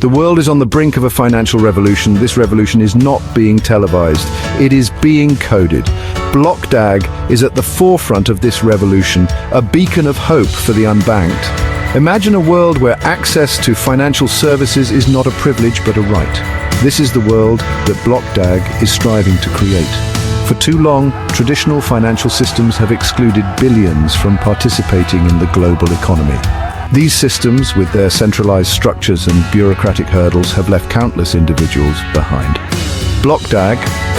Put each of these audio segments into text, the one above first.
The world is on the brink of a financial revolution. This revolution is not being televised. It is being coded. BlockDAG is at the forefront of this revolution, a beacon of hope for the unbanked. Imagine a world where access to financial services is not a privilege but a right. This is the world that BlockDAG is striving to create. For too long, traditional financial systems have excluded billions from participating in the global economy. These systems, with their centralized structures and bureaucratic hurdles, have left countless individuals behind. BlockDAG,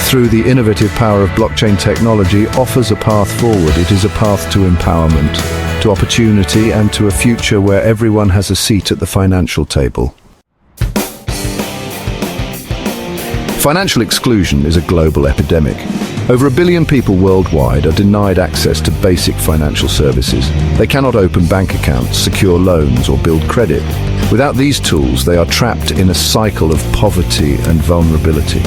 through the innovative power of blockchain technology, offers a path forward. It is a path to empowerment, to opportunity, and to a future where everyone has a seat at the financial table. Financial exclusion is a global epidemic. Over 1 billion people worldwide are denied access to basic financial services. They cannot open bank accounts, secure loans, or build credit. Without these tools, they are trapped in a cycle of poverty and vulnerability.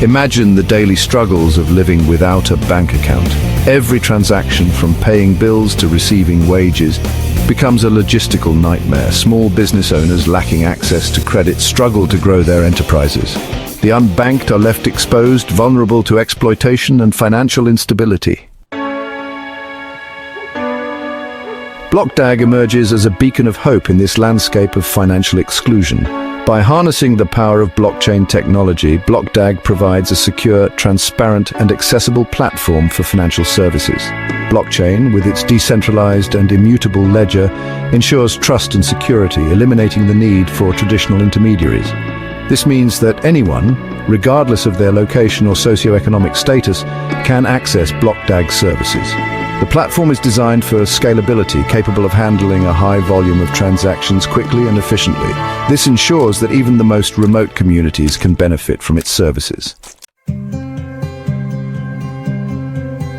Imagine the daily struggles of living without a bank account. Every transaction, from paying bills to receiving wages, becomes a logistical nightmare. Small business owners lacking access to credit struggle to grow their enterprises. The unbanked are left exposed, vulnerable to exploitation and financial instability. BlockDAG emerges as a beacon of hope in this landscape of financial exclusion. By harnessing the power of blockchain technology, BlockDAG provides a secure, transparent, and accessible platform for financial services. Blockchain, with its decentralized and immutable ledger, ensures trust and security, eliminating the need for traditional intermediaries. This means that anyone, regardless of their location or socioeconomic status, can access BlockDAG services. The platform is designed for scalability, capable of handling a high volume of transactions quickly and efficiently. This ensures that even the most remote communities can benefit from its services.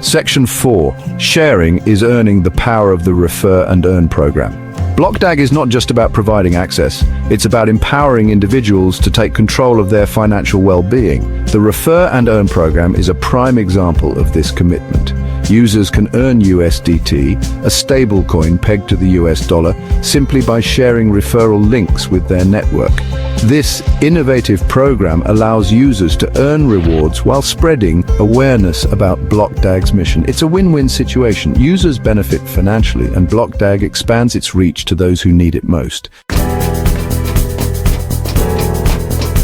Section 4. Sharing is earning the power of the Refer and Earn program. BlockDAG is not just about providing access, it's about empowering individuals to take control of their financial well-being. The Refer and Earn program is a prime example of this commitment. Users can earn USDT, a stablecoin pegged to the US dollar, simply by sharing referral links with their network. This innovative program allows users to earn rewards while spreading awareness about BlockDAG's mission. It's a win-win situation. Users benefit financially, and BlockDAG expands its reach to those who need it most.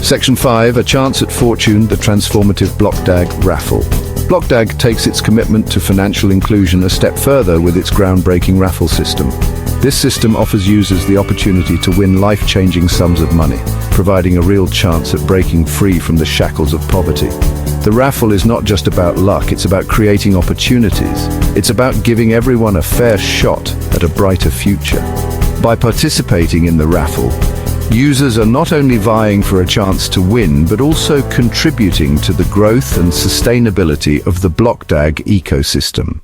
Section 5. A chance at fortune, the transformative BlockDAG Raffle. BlockDAG takes its commitment to financial inclusion a step further with its groundbreaking Raffle system. This system offers users the opportunity to win life-changing sums of money, providing a real chance at breaking free from the shackles of poverty. The Raffle is not just about luck, it's about creating opportunities. It's about giving everyone a fair shot at a brighter future. By participating in the Raffle, users are not only vying for a chance to win, but also contributing to the growth and sustainability of the BlockDAG ecosystem.